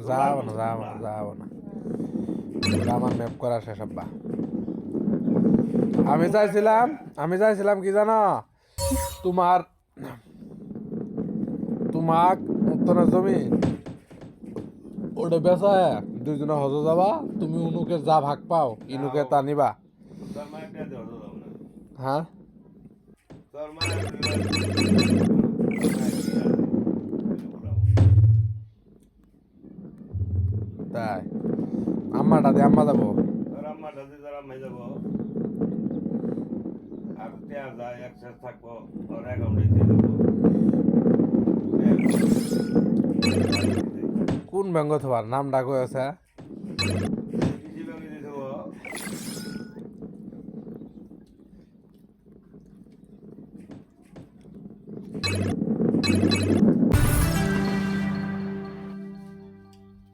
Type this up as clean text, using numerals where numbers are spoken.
যাবো না আমার ম্যাপ করা শেষ আব্বা। আমি চাইছিলাম কি জানো, তোমাক উত্তরের জমি ওটা বেচায় দুইজনে হজ যাবা, তুমি উনুকে যা ভাগ পাও ইনুকে তা নিবা। হ্যাঁ তাই আম্মাটা দিয়ে আম্মা যাবো। কোন ব্যাঙ্গ তোমার নাম ডাক আছে?